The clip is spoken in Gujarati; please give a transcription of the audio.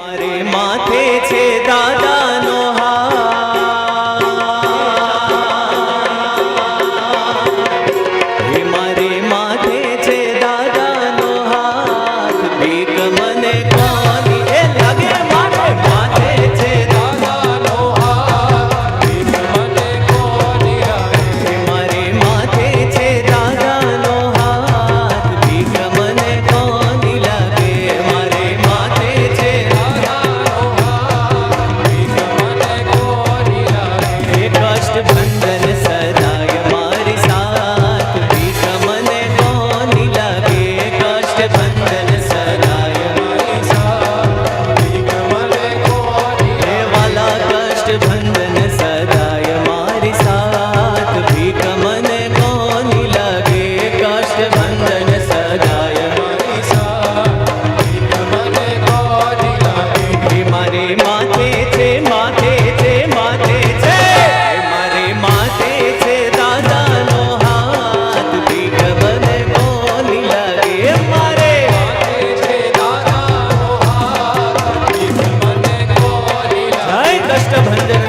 મારે માથે છે દાદાનો હાથ, હે મારે માથે છે દાદાનો હાથ, ભીખ મને કોની એ લાગે મારે માથે છે દાદાનો હાથ, ભીખ મને કોની લાગે, હે મારે માથે છે દાદાનો હાથ, ભીખ મને કોની લાગે, મારે માથે છે દાદાનો હાથ, ભીખ મને કોની લાગે, હે કષ્ટભંજન સદાય મારી સાથ, ભીખ મને કોની લાગે, કષ્ટભંજન સદાય મારી સાથ, ભીખ મને કોની લાગે, હે વાલા કષ્ટભંજન સદાય મારી સાથ, ભીખ મને કોની લાગે, કષ્ટભંજન સદાય મારી સાથ, ભીખ મને કોની લાગે, હે મારે માથે છે માથે છે માથે છે, હે મારે માથે છે દાદાનો હાથ, ભીખ મને કોની લાગે, મારે માથે છે દાદાનો હાથ, ભીખ મને કોની લાગે, જય કષ્ટભંજન